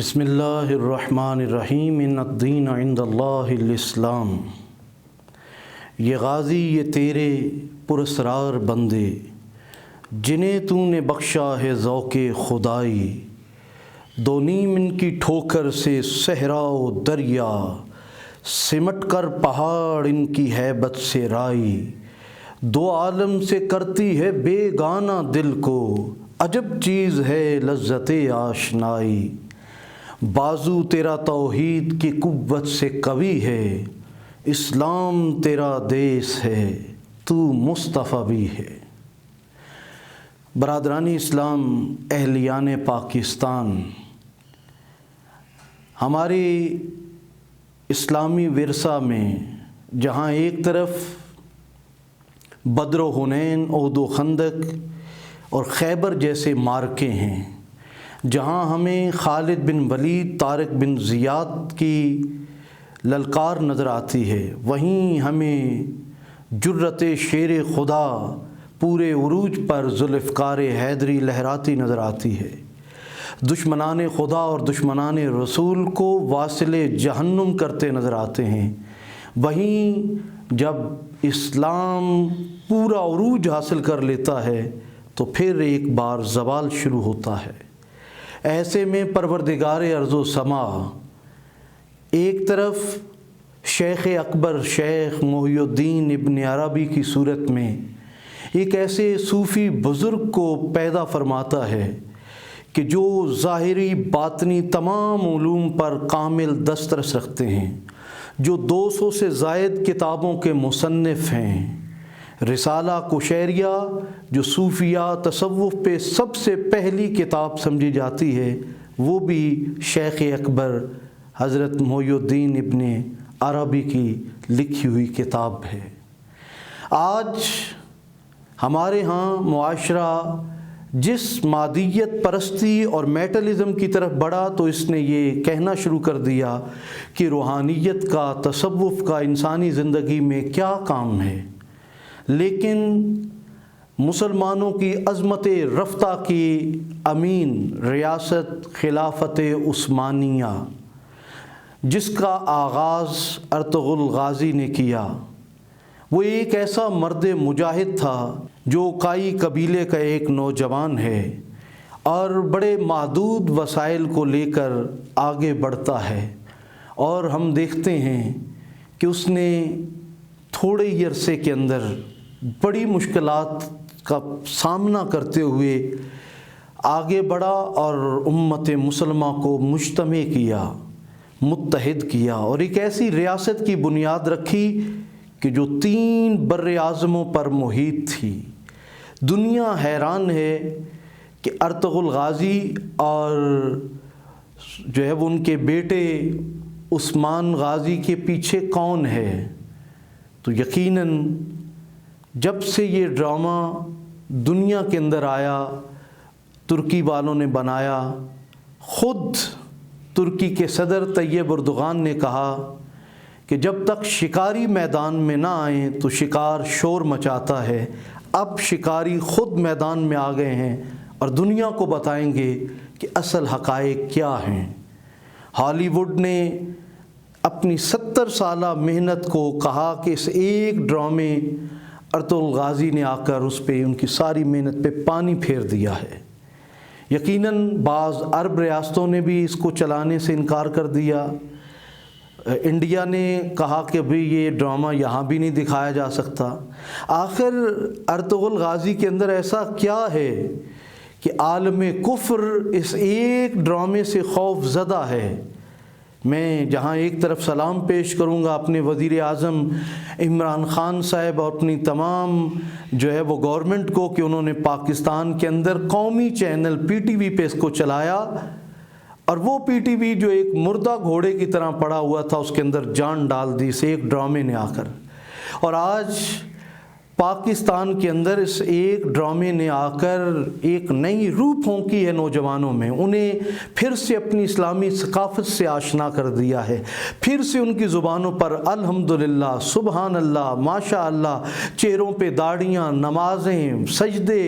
بسم اللہ الرحمن الرحیم ان الدین عند اللہ الاسلام۔ یہ غازی یہ تیرے پراسرار بندے جنہیں تو نے بخشا ہے ذوق خدائی، دو نیم ان کی ٹھوکر سے صحرا و دریا، سمٹ کر پہاڑ ان کی ہیبت سے رائی، دو عالم سے کرتی ہے بے گانہ دل کو، عجب چیز ہے لذت آشنائی، بازو تیرا توحید کی قوت سے قوی ہے، اسلام تیرا دیس ہے تو مصطفی بھی ہے۔ برادران اسلام، اہلیان پاکستان، ہمارے اسلامی ورثہ میں جہاں ایک طرف بدر و حنین، احد و خندق اور خیبر جیسے معرکے ہیں، جہاں ہمیں خالد بن ولید، طارق بن زیاد کی للکار نظر آتی ہے، وہیں ہمیں جرت شیر خدا پورے عروج پر ذوالفقار حیدری لہراتی نظر آتی ہے۔ دشمنان خدا اور دشمنان رسول کو واصل جہنم کرتے نظر آتے ہیں، وہیں جب اسلام پورا عروج حاصل کر لیتا ہے تو پھر ایک بار زوال شروع ہوتا ہے۔ ایسے میں پروردگار ارض و سما ایک طرف شیخ اکبر شیخ محی الدین ابن عربی کی صورت میں ایک ایسے صوفی بزرگ کو پیدا فرماتا ہے کہ جو ظاہری باطنی تمام علوم پر کامل دسترس رکھتے ہیں، جو 200 سے زائد کتابوں کے مصنف ہیں۔ رسالہ کشیریہ جو صوفیہ تصوف پہ سب سے پہلی کتاب سمجھی جاتی ہے، وہ بھی شیخ اکبر حضرت محی الدین ابن عربی کی لکھی ہوئی کتاب ہے۔ آج ہمارے ہاں معاشرہ جس مادیت پرستی اور میٹلزم کی طرف بڑھا تو اس نے یہ کہنا شروع کر دیا کہ روحانیت کا، تصوف کا انسانی زندگی میں کیا کام ہے، لیکن مسلمانوں کی عظمت رفتہ کی امین ریاست خلافت عثمانیہ، جس کا آغاز ارطغرل غازی نے کیا، وہ ایک ایسا مرد مجاہد تھا جو کائی قبیلے کا ایک نوجوان ہے اور بڑے محدود وسائل کو لے کر آگے بڑھتا ہے، اور ہم دیکھتے ہیں کہ اس نے تھوڑے ہی عرصے کے اندر بڑی مشکلات کا سامنا کرتے ہوئے آگے بڑھا اور امت مسلمہ کو مجتمع کیا، متحد کیا، اور ایک ایسی ریاست کی بنیاد رکھی کہ جو 3 بر اعظموں پر محیط تھی۔ دنیا حیران ہے کہ ارطغرل غازی اور جو ہے وہ ان کے بیٹے عثمان غازی کے پیچھے کون ہے، تو یقیناً جب سے یہ ڈرامہ دنیا کے اندر آیا، ترکی والوں نے بنایا، خود ترکی کے صدر طیب اردغان نے کہا کہ جب تک شکاری میدان میں نہ آئیں تو شکار شور مچاتا ہے، اب شکاری خود میدان میں آ گئے ہیں اور دنیا کو بتائیں گے کہ اصل حقائق کیا ہیں۔ ہالی ووڈ نے اپنی 70 سالہ محنت کو کہا کہ اس ایک ڈرامے ارطغرل غازی نے آ کر اس پہ ان کی ساری محنت پہ پانی پھیر دیا ہے۔ یقیناً بعض عرب ریاستوں نے بھی اس کو چلانے سے انکار کر دیا۔ انڈیا نے کہا کہ بھئی یہ ڈرامہ یہاں بھی نہیں دکھایا جا سکتا۔ آخر ارطغرل غازی کے اندر ایسا کیا ہے کہ عالم کفر اس ایک ڈرامے سے خوف زدہ ہے؟ میں جہاں ایک طرف سلام پیش کروں گا اپنے وزیر اعظم عمران خان صاحب اور اپنی تمام جو ہے وہ گورنمنٹ کو کہ انہوں نے پاکستان کے اندر قومی چینل PTV پہ اس کو چلایا، اور وہ PTV جو ایک مردہ گھوڑے کی طرح پڑا ہوا تھا اس کے اندر جان ڈال دی اس ایک ڈرامے نے آ کر، اور آج پاکستان کے اندر اس ایک ڈرامے نے آ کر ایک نئی روح پھونکی ہے نوجوانوں میں، انہیں پھر سے اپنی اسلامی ثقافت سے آشنا کر دیا ہے، پھر سے ان کی زبانوں پر الحمدللہ، سبحان اللہ، ماشاء اللہ، چہروں پہ داڑھیاں، نمازیں، سجدے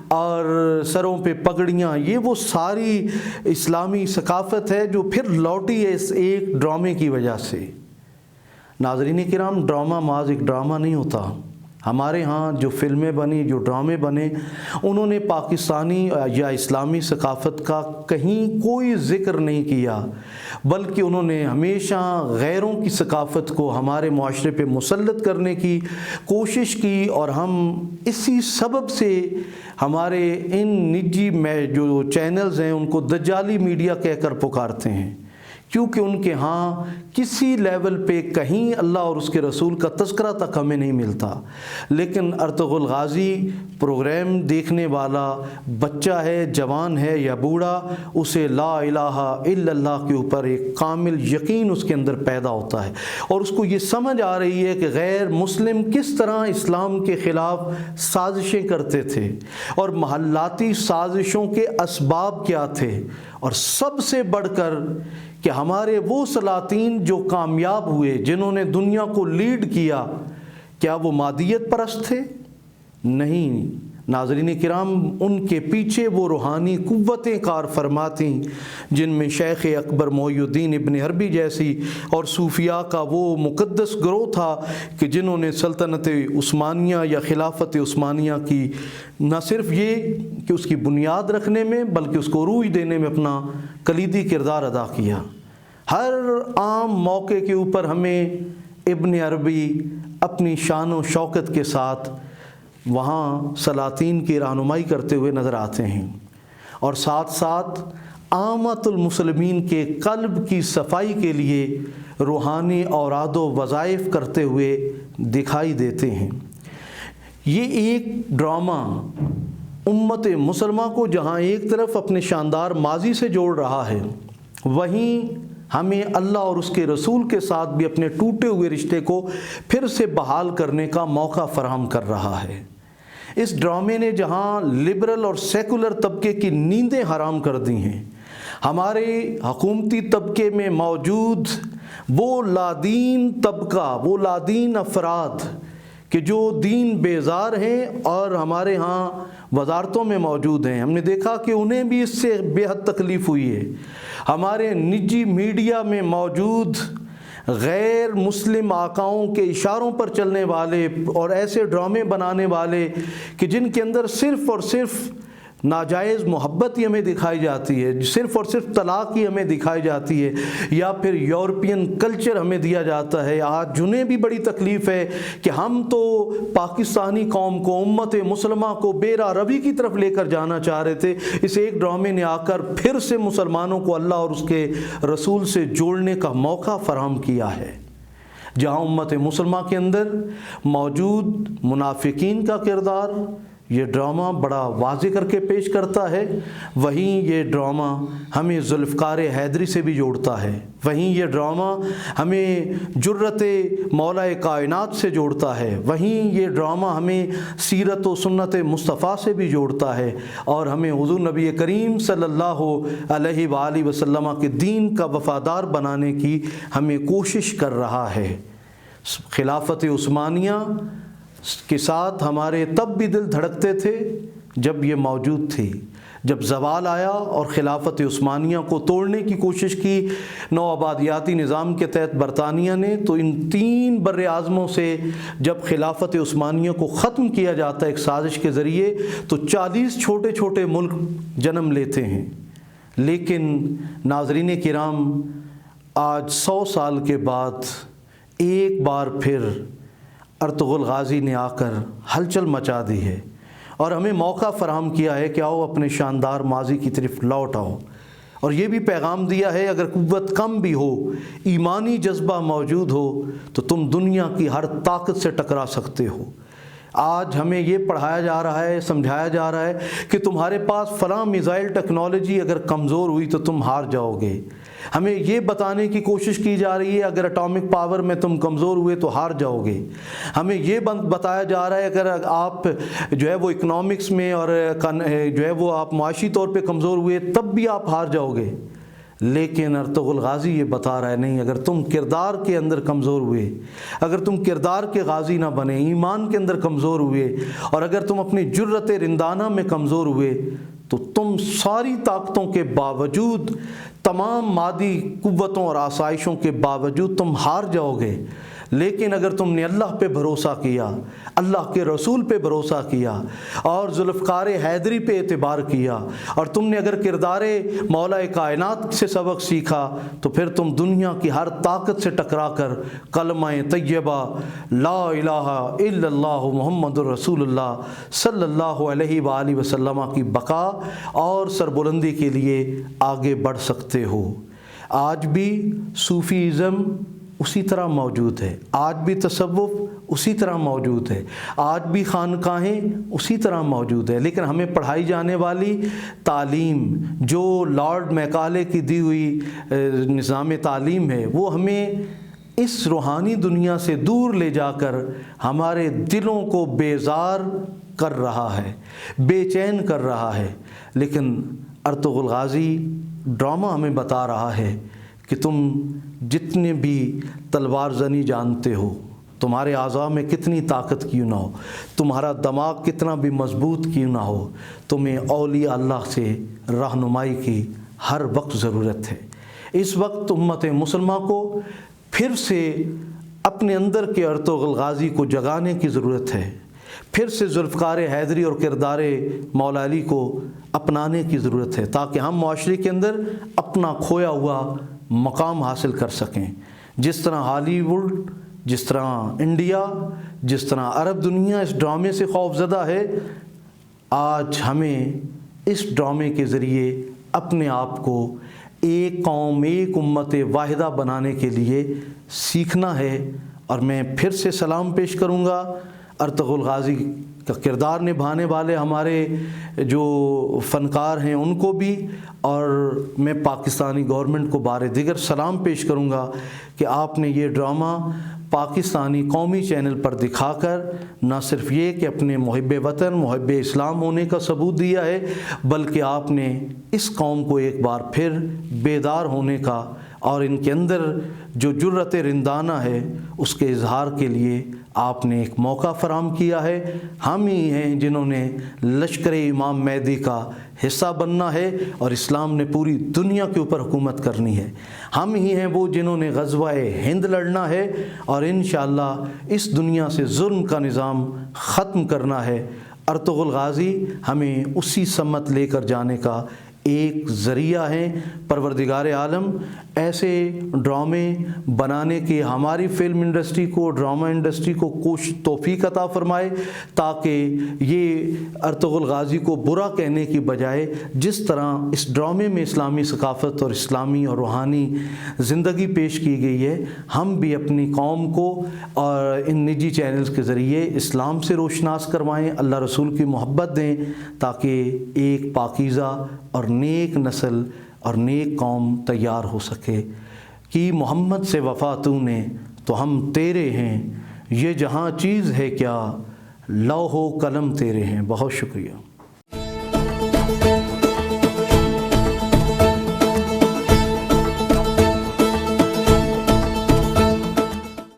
اور سروں پہ پگڑیاں، یہ وہ ساری اسلامی ثقافت ہے جو پھر لوٹی ہے اس ایک ڈرامے کی وجہ سے۔ ناظرین کرام، ڈرامہ محض ایک ڈرامہ نہیں ہوتا۔ ہمارے ہاں جو فلمیں بنی، جو ڈرامے بنے، انہوں نے پاکستانی یا اسلامی ثقافت کا کہیں کوئی ذکر نہیں کیا، بلکہ انہوں نے ہمیشہ غیروں کی ثقافت کو ہمارے معاشرے پہ مسلط کرنے کی کوشش کی، اور ہم اسی سبب سے ہمارے ان نجی جو چینلز ہیں ان کو دجالی میڈیا کہہ کر پکارتے ہیں، کیونکہ ان کے ہاں کسی لیول پہ کہیں اللہ اور اس کے رسول کا تذکرہ تک ہمیں نہیں ملتا۔ لیکن ارطغرل غازی پروگرام دیکھنے والا بچہ ہے، جوان ہے یا بوڑھا، اسے لا الہ الا اللہ کے اوپر ایک کامل یقین اس کے اندر پیدا ہوتا ہے، اور اس کو یہ سمجھ آ رہی ہے کہ غیر مسلم کس طرح اسلام کے خلاف سازشیں کرتے تھے، اور محلاتی سازشوں کے اسباب کیا تھے، اور سب سے بڑھ کر کہ ہمارے وہ سلاطین جو کامیاب ہوئے، جنہوں نے دنیا کو لیڈ کیا، کیا وہ مادیت پرست تھے؟ نہیں ناظرین کرام، ان کے پیچھے وہ روحانی قوتیں کار فرماتیں، جن میں شیخ اکبر محی الدین ابن عربی جیسی اور صوفیاء کا وہ مقدس گروہ تھا کہ جنہوں نے سلطنت عثمانیہ یا خلافت عثمانیہ کی نہ صرف یہ کہ اس کی بنیاد رکھنے میں، بلکہ اس کو عروج دینے میں اپنا کلیدی کردار ادا کیا۔ ہر عام موقع کے اوپر ہمیں ابن عربی اپنی شان و شوکت کے ساتھ وہاں سلاطین کی رہنمائی کرتے ہوئے نظر آتے ہیں، اور ساتھ ساتھ عامت المسلمین کے قلب کی صفائی کے لیے روحانی اوراد و وظائف کرتے ہوئے دکھائی دیتے ہیں۔ یہ ایک ڈرامہ امت مسلمہ کو جہاں ایک طرف اپنے شاندار ماضی سے جوڑ رہا ہے، وہیں ہمیں اللہ اور اس کے رسول کے ساتھ بھی اپنے ٹوٹے ہوئے رشتے کو پھر سے بحال کرنے کا موقع فراہم کر رہا ہے۔ اس ڈرامے نے جہاں لبرل اور سیکولر طبقے کی نیندیں حرام کر دی ہیں، ہمارے حکومتی طبقے میں موجود وہ لادین طبقہ، وہ لادین افراد کہ جو دین بیزار ہیں اور ہمارے ہاں وزارتوں میں موجود ہیں، ہم نے دیکھا کہ انہیں بھی اس سے بے حد تکلیف ہوئی ہے۔ ہمارے نجی میڈیا میں موجود غیر مسلم آقاؤں کے اشاروں پر چلنے والے اور ایسے ڈرامے بنانے والے کہ جن کے اندر صرف اور صرف ناجائز محبت ہی ہمیں دکھائی جاتی ہے، صرف اور صرف طلاق ہی ہمیں دکھائی جاتی ہے، یا پھر یورپین کلچر ہمیں دیا جاتا ہے۔ آج جنہیں بھی بڑی تکلیف ہے کہ ہم تو پاکستانی قوم کو، امت مسلمہ کو بے راہ روی کی طرف لے کر جانا چاہ رہے تھے، اس ایک ڈرامے نے آ کر پھر سے مسلمانوں کو اللہ اور اس کے رسول سے جوڑنے کا موقع فراہم کیا ہے۔ جہاں امت مسلمہ کے اندر موجود منافقین کا کردار یہ ڈرامہ بڑا واضح کر کے پیش کرتا ہے، وہیں یہ ڈرامہ ہمیں ذوالفقار حیدری سے بھی جوڑتا ہے، وہیں یہ ڈرامہ ہمیں جرت مولا کائنات سے جوڑتا ہے، وہیں یہ ڈرامہ ہمیں سیرت و سنت مصطفیٰ سے بھی جوڑتا ہے، اور ہمیں حضور نبی کریم صلی اللہ علیہ وآلہ وسلم کے دین کا وفادار بنانے کی ہمیں کوشش کر رہا ہے۔ خلافت عثمانیہ کے ساتھ ہمارے تب بھی دل دھڑکتے تھے جب یہ موجود تھی۔ جب زوال آیا اور خلافت عثمانیہ کو توڑنے کی کوشش کی نوآبادیاتی نظام کے تحت برطانیہ نے، تو ان تین بر اعظموں سے جب خلافت عثمانیہ کو ختم کیا جاتا ہے ایک سازش کے ذریعے، تو 40 چھوٹے چھوٹے ملک جنم لیتے ہیں۔ لیکن ناظرین کرام، آج 100 سال کے بعد ایک بار پھر ارطغرل غازی نے آ کر ہلچل مچا دی ہے، اور ہمیں موقع فراہم کیا ہے کہ آؤ اپنے شاندار ماضی کی طرف لوٹ آؤ، اور یہ بھی پیغام دیا ہے اگر قوت کم بھی ہو، ایمانی جذبہ موجود ہو، تو تم دنیا کی ہر طاقت سے ٹکرا سکتے ہو۔ آج ہمیں یہ پڑھایا جا رہا ہے، سمجھایا جا رہا ہے کہ تمہارے پاس فلاں میزائل ٹیکنالوجی اگر کمزور ہوئی تو تم ہار جاؤ گے، ہمیں یہ بتانے کی کوشش کی جا رہی ہے اگر اٹامک پاور میں تم کمزور ہوئے تو ہار جاؤ گے. ہمیں یہ بتایا جا رہا ہے اگر آپ جو ہے وہ اکنامکس میں اور جو ہے وہ آپ معاشی طور پہ کمزور ہوئے تب بھی آپ ہار جاؤ گے. لیکن ارطغرل غازی یہ بتا رہا ہے نہیں، اگر تم کردار کے اندر کمزور ہوئے، اگر تم کردار کے غازی نہ بنے، ایمان کے اندر کمزور ہوئے، اور اگر تم اپنی جرت رندانہ میں کمزور ہوئے تو تم ساری طاقتوں کے باوجود، تمام مادی قوتوں اور آسائشوں کے باوجود تم ہار جاؤ گے. لیکن اگر تم نے اللہ پہ بھروسہ کیا، اللہ کے رسول پہ بھروسہ کیا اور ذوالفقار حیدری پہ اعتبار کیا، اور تم نے اگر کردار مولا کائنات سے سبق سیکھا تو پھر تم دنیا کی ہر طاقت سے ٹکرا کر کلمہ طیبہ لا الہ الا اللہ محمد الرسول اللہ صلی اللہ علیہ وآلہ وسلم کی بقا اور سربلندی کے لیے آگے بڑھ سکتے ہو. آج بھی صوفیزم اسی طرح موجود ہے، آج بھی تصوف اسی طرح موجود ہے، آج بھی خانقاہیں اسی طرح موجود ہے. لیکن ہمیں پڑھائی جانے والی تعلیم جو لارڈ میکالے کی دی ہوئی نظام تعلیم ہے وہ ہمیں اس روحانی دنیا سے دور لے جا کر ہمارے دلوں کو بیزار کر رہا ہے، بے چین کر رہا ہے. لیکن ارطغرل غازی ڈرامہ ہمیں بتا رہا ہے کہ تم جتنے بھی تلوار زنی جانتے ہو، تمہارے اعضاء میں کتنی طاقت کیوں نہ ہو، تمہارا دماغ کتنا بھی مضبوط کیوں نہ ہو، تمہیں اولیاء اللہ سے رہنمائی کی ہر وقت ضرورت ہے. اس وقت امت مسلمہ کو پھر سے اپنے اندر کے ارطغرل غازی کو جگانے کی ضرورت ہے، پھر سے ذوالفقار حیدری اور کردار مولا علی کو اپنانے کی ضرورت ہے تاکہ ہم معاشرے کے اندر اپنا کھویا ہوا مقام حاصل کر سکیں. جس طرح ہالی ووڈ، جس طرح انڈیا، جس طرح عرب دنیا اس ڈرامے سے خوف زدہ ہے، آج ہمیں اس ڈرامے کے ذریعے اپنے آپ کو ایک قوم، ایک امت واحدہ بنانے کے لیے سیکھنا ہے. اور میں پھر سے سلام پیش کروں گا ارطغرل غازی کا کردار نبھانے والے ہمارے جو فنکار ہیں ان کو بھی، اور میں پاکستانی گورنمنٹ کو بار دیگر سلام پیش کروں گا کہ آپ نے یہ ڈرامہ پاکستانی قومی چینل پر دکھا کر نہ صرف یہ کہ اپنے محب وطن، محب اسلام ہونے کا ثبوت دیا ہے، بلکہ آپ نے اس قوم کو ایک بار پھر بیدار ہونے کا اور ان کے اندر جو جرت رندانہ ہے اس کے اظہار کے لیے آپ نے ایک موقع فراہم کیا ہے. ہم ہی ہیں جنہوں نے لشکر امام مہدی کا حصہ بننا ہے اور اسلام نے پوری دنیا کے اوپر حکومت کرنی ہے. ہم ہی ہیں وہ جنہوں نے غزوہ ہند لڑنا ہے اور انشاءاللہ اس دنیا سے ظلم کا نظام ختم کرنا ہے. ارطغرل غازی ہمیں اسی سمت لے کر جانے کا ایک ذریعہ ہیں. پروردگار عالم ایسے ڈرامے بنانے کی ہماری فلم انڈسٹری کو، ڈرامہ انڈسٹری کو توفیق عطا فرمائے تاکہ یہ ارطغرل غازی کو برا کہنے کی بجائے جس طرح اس ڈرامے میں اسلامی ثقافت اور اسلامی اور روحانی زندگی پیش کی گئی ہے، ہم بھی اپنی قوم کو اور ان نجی چینلز کے ذریعے اسلام سے روشناس کروائیں، اللہ رسول کی محبت دیں تاکہ ایک پاکیزہ اور نیک نسل اور نیک قوم تیار ہو سکے. کہ محمد سے وفا تو نے تو ہم تیرے ہیں، یہ جہاں چیز ہے کیا، لوح و قلم تیرے ہیں. بہت شکریہ.